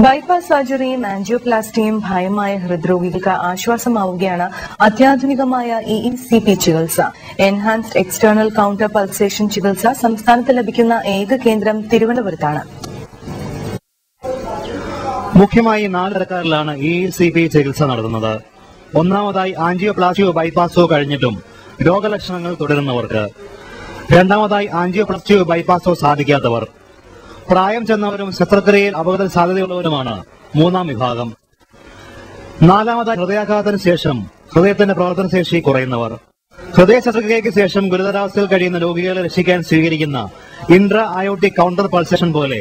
Bypass സർജറിയും ആൻജിയോപ്ലാസ്റ്റിയും ഭയമായ ഹൃദ്രോഗികൾക്ക് ആശ്വാസമാവുകയാണ് അത്യാധുനികമായ EECP ചികിത്സ. Enhanced external counter pulsation ചികിത്സ സംസ്ഥാനത്ത് ലഭിക്കുന്ന ഏക കേന്ദ്രം തിരുവനന്തപുരത്താണ്. മുഖ്യമായി 4 തരക്കാരിലാണ് EECP ചികിത്സ നടത്തുന്നത്. ഒന്നാമതായി ആൻജിയോപ്ലാസ്റ്റിയോ ബൈപ്പാസോ കഴിഞ്ഞിട്ടും രോഗലക്ഷണങ്ങൾ തുടരുന്നവർക്ക്, രണ്ടാമതായി ആൻജിയോപ്ലാസ്റ്റിയോ ബൈപ്പാസോ സാധിക്കാത്തവർ, പ്രായം ചെന്നവരും ശസ്ത്രക്രിയയിൽ അപകട സാധ്യതയുള്ളവരുമാണ് മൂന്നാം വിഭാഗം. നാലാമതായി ഹൃദയാഘാതത്തിന് ശേഷം ഹൃദയത്തിന്റെ പ്രവർത്തനശേഷി കുറയുന്നവർ. ഹൃദയ ശസ്ത്രക്രിയയ്ക്ക് ശേഷം ഗുരുതരാവസ്ഥയിൽ കഴിയുന്ന രോഗികളെ രക്ഷിക്കാൻ സ്വീകരിക്കുന്ന ഇൻട്രാ അയോട്ടിക് കൌണ്ടർ പൾസേഷൻ പോലെ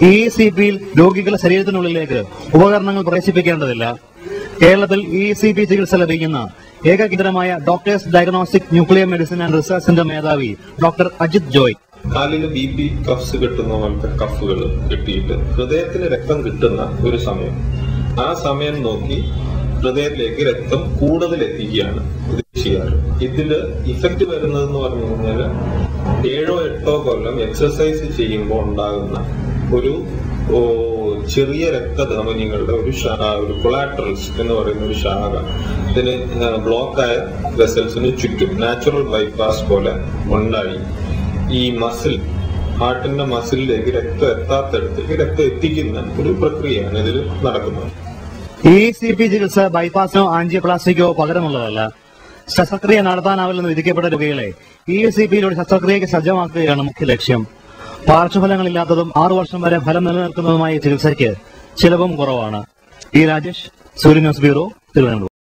EECPയിൽ രോഗികളുടെ ശരീരത്തിനുള്ളിലേക്ക് ഉപകരണങ്ങൾ പ്രവേശിപ്പിക്കേണ്ടതില്ല. കേരളത്തിൽ EECP ചികിത്സ ലഭിക്കുന്ന ഏക കേന്ദ്രമായ doctors diagnostic nuclear medicine and research centre മേധാവി ഡോക്ടർ അജിത് ജോയ്. കാലില് BP കഫ്സ് കിട്ടുന്ന പോലത്തെ കഫുകൾ കിട്ടിയിട്ട് ഹൃദയത്തിന് രക്തം കിട്ടുന്ന ഒരു സമയം, ആ സമയം നോക്കി ഹൃദയത്തിലേക്ക് രക്തം കൂടുതൽ എത്തിക്കുകയാണ് ഇത് ചെയ്യാറ്. ഇതില് ഇഫക്റ്റ് വരുന്നതെന്ന് പറഞ്ഞു കഴിഞ്ഞാല് 7-8 കൊല്ലം എക്സസൈസ് ചെയ്യുമ്പോൾ ഉണ്ടാകുന്ന ഒരു ചെറിയ രക്തധമനികളുടെ ഒരു കൊളാട്രൽസ് എന്ന് പറയുന്ന ഒരു ശാഖ ഇതിന് ബ്ലോക്കായ വെസൽസിന് ചുറ്റും നാച്ചുറൽ ബൈപ്പാസ് പോലെ ഉണ്ടായി ഈ മസിൽ, ഹാർട്ടിന്റെ മസിലിലേക്ക് രക്തം എത്താത്തടത്തേക്ക് രക്തം എത്തിക്കുന്ന ഒരു പ്രക്രിയയാണ് ഇതിൽ നടക്കുന്നത്. EECP ചികിത്സ ബൈപ്പാസിനോ ആൻജിയോപ്ലാസ്റ്റിക്കോ പകരമുള്ളതല്ല. ശസ്ത്രക്രിയ നടത്താനാവില്ലെന്ന് വിധിക്കപ്പെട്ട രോഗികളെ EECPയിലൂടെ ശസ്ത്രക്രിയയ്ക്ക് സജ്ജമാക്കുകയാണ് മുഖ്യ ലക്ഷ്യം. പാർശ്വഫലങ്ങളില്ലാത്തതും 6 വർഷം വരെ ഫലം നിലനിൽക്കുന്നതുമായ ചികിത്സയ്ക്ക് ചിലവും കുറവാണ്. രാജേഷ്, സൂര്യ ന്യൂസ് ബ്യൂറോ, തിരുവനന്തപുരം.